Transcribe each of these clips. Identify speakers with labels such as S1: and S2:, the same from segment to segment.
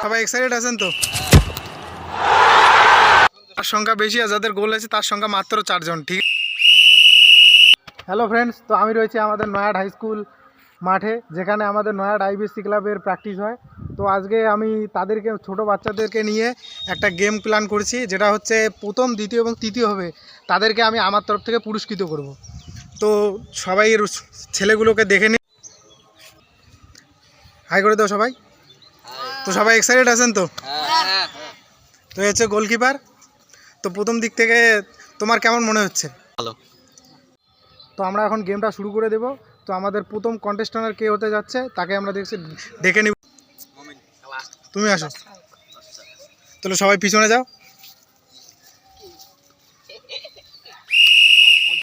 S1: সবাই এক্সাইটেড আছেন তো? তার সংখ্যা বেশি আর যাদের গোল আছে তার সংখ্যা মাত্র 4 জন। ঠিক। হ্যালো ফ্রেন্ডস, তো আমি রয়েছি আমাদের নয়াড হাই স্কুল মাঠে, যেখানে আমাদের নয়াড আইবিএসসি ক্লাবের প্র্যাকটিস হয়। তো আজকে আমি তাদেরকে, ছোট বাচ্চাদেরকে নিয়ে একটা গেম প্ল্যান করছি, যেটা হচ্ছে প্রথম, দ্বিতীয় এবং তৃতীয় হবে তাদেরকে আমি আমার তরফ থেকে পুরস্কৃত করব। তো সবাই ছেলেগুলোকে দেখে নিই, হাই করে দাও সবাই। তো সবাই এক্সাইটেড আছেন তো? তো হচ্ছে গোলকিপার। তো প্রথম দিক থেকে তোমার কেমন মনে হচ্ছে?
S2: ভালো।
S1: তো আমরা এখন গেমটা শুরু করে দেব। তো আমাদের প্রথম কন্টেস্টেন্ট কে হতে যাচ্ছে তাকে আমরা দেখে নিব। তুমি আসো, তাহলে সবাই পিছনে যাও।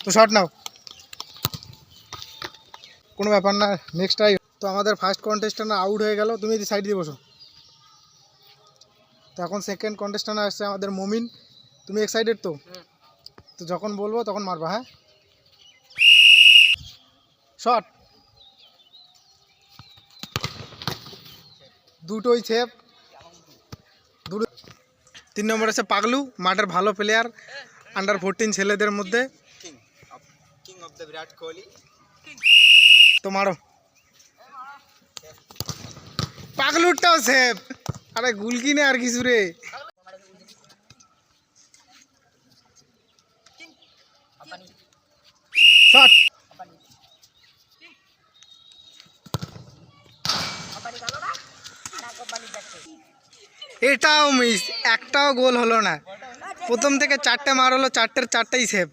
S1: তো শট নাও, কোনো ব্যাপার না, নেক্সট টাইম। তো আমাদের ফার্স্ট কন্টেস্টেন্ট আউট হয়ে গেল, তুমি সাইড দিয়ে বসো। তো এখন সেকেন্ড কন্টেস্টেন্ট আসছে আমাদের মমিন। তুমি এক্সাইটেড তো? তো যখন বলবো তখন মারবা, হ্যাঁ? শট, দুটোই সেভ। দুটো। 3 নম্বর আছে পাগলু, মাঠের ভালো প্লেয়ার, আন্ডার 14 ছেলেদের মধ্যে। তো মারো। পাগলুরটাও সেভ। আরে গুলকি নে আর কিছু রে। শট, এটাও মিস, একটাও গোল হলো না। প্রথম থেকে 4টে মার হলো, 4টের 4টাই সেভ।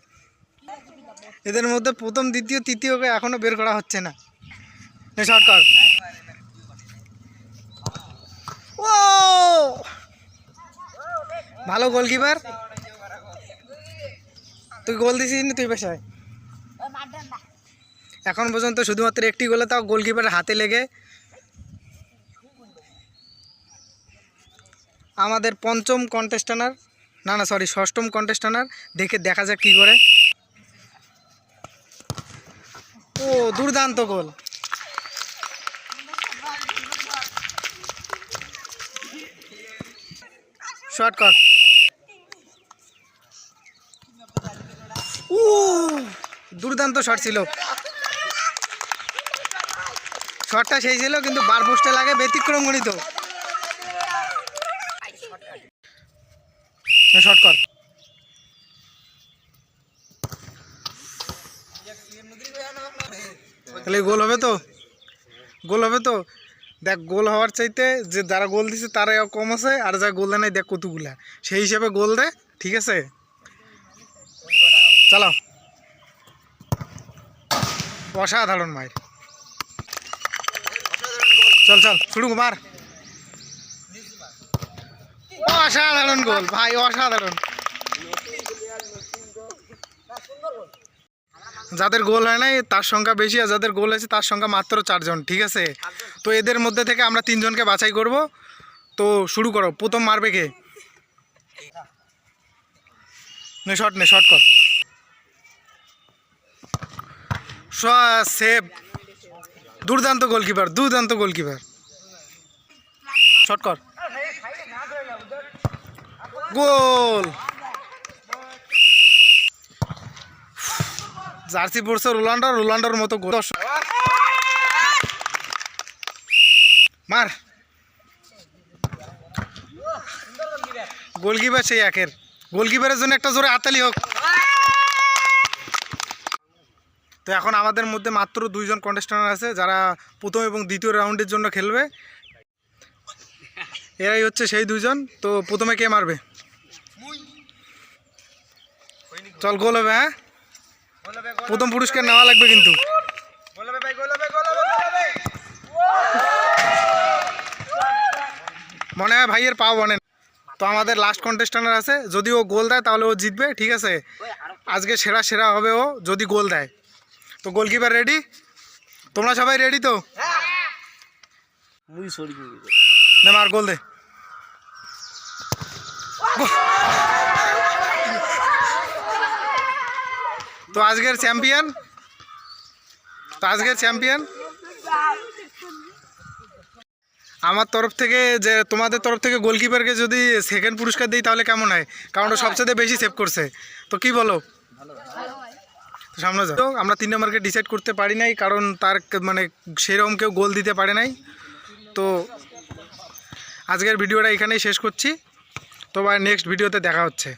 S1: এদের মধ্যে প্রথম, দ্বিতীয়, তৃতীয়কে এখনো বের করা হচ্ছে না। শট কর। ও ভালো গোলকিপার। তুই গোল দিছিস না? তুই পেশায় এখন পর্যন্ত শুধুমাত্র একটি গোলে, তাও গোলকিপারের হাতে লেগে। আমাদের পঞ্চম কন্টেস্টেন্ট, না সরি, ষষ্ঠম কন্টেস্টেন্ট, দেখা যাক কি করে। ও দুর্দান্ত গোল। শট কর। ও দুর্দান্ত শট ছিল। শটটা সেই ছিল, কিন্তু বার পোস্টে লাগে, ব্যতিক্রম গণিত। শট কর। তাহলে গোল হবে তো? গোল হবে তো? দেখ, গোল হওয়ার চাইতে যে যারা গোল দিছে তারা কম আছে, আর যারা গোল দেয় নাই দেখ কতগুলা, সেই হিসাবে গোল দে, ঠিক আছে? চালাও। অসাধারণ মার। চল চল শুরু, মার। অসাধারণ গোল ভাই, অসাধারণ। যাদের গোল হয় নাই তার সংখ্যা বেশি, আর যাদের গোল আছে তার সংখ্যা মাত্র 4 জন। ঠিক আছে? তো এদের মধ্যে থেকে আমরা 3 জনকে বাছাই করব। তো শুরু করো। প্রথম মারবে কে? শট নে, শট কর। সেভ। দুর্দান্ত গোলকিপার, দুর্দান্ত গোলকিপার। শট কর। গোল। জার্সি পড়ছে রোনাল্ডো, রোনাল্ডোর মতো গোল। মার। গোলকিপার সেই একের। গোলকিপারের জন্য একটা জোরে হাততালি হোক। তো এখন আমাদের মধ্যে মাত্র 2 জন কন্টেস্টেন্ট আছে যারা প্রথম এবং দ্বিতীয় রাউন্ডের জন্য খেলবে। এরাই হচ্ছে সেই 2 জন। তো প্রথমে কে মারবে? চল, গোল হবে। হ্যাঁ, প্রথম পুরস্কার নেওয়া লাগবে কিন্তু। মনে হয় ভাইয়ের পাও বনে। তো আমাদের লাস্ট কন্টেস্টেন্ট আছে, যদি ও গোল দেয় তাহলে ও জিতবে। ঠিক আছে? আজকে সেরা সেরা হবে ও যদি গোল দেয়। তো গোলকিপার রেডি? তোমরা সবাই রেডি তো? না, মার, গোল দে। তো আজকের চ্যাম্পিয়ন, আমার তরফ থেকে যে তোমাদের তরফ থেকে গোলকিপারকে যদি সেকেন্ড পুরস্কার দিই তাহলে কেমন হয়, কারণ ও সবচেয়ে বেশি সেভ করছে। তো কি বলো? সামনে যাও। আমরা 3 নম্বরকে ডিসাইড করতে পারি নাই, কারণ তার মানে সেরকম কেউ গোল দিতে পারে নাই। তো আজকের ভিডিওটা এখানেই শেষ করছি। তো নেক্সট ভিডিওতে দেখা হচ্ছে।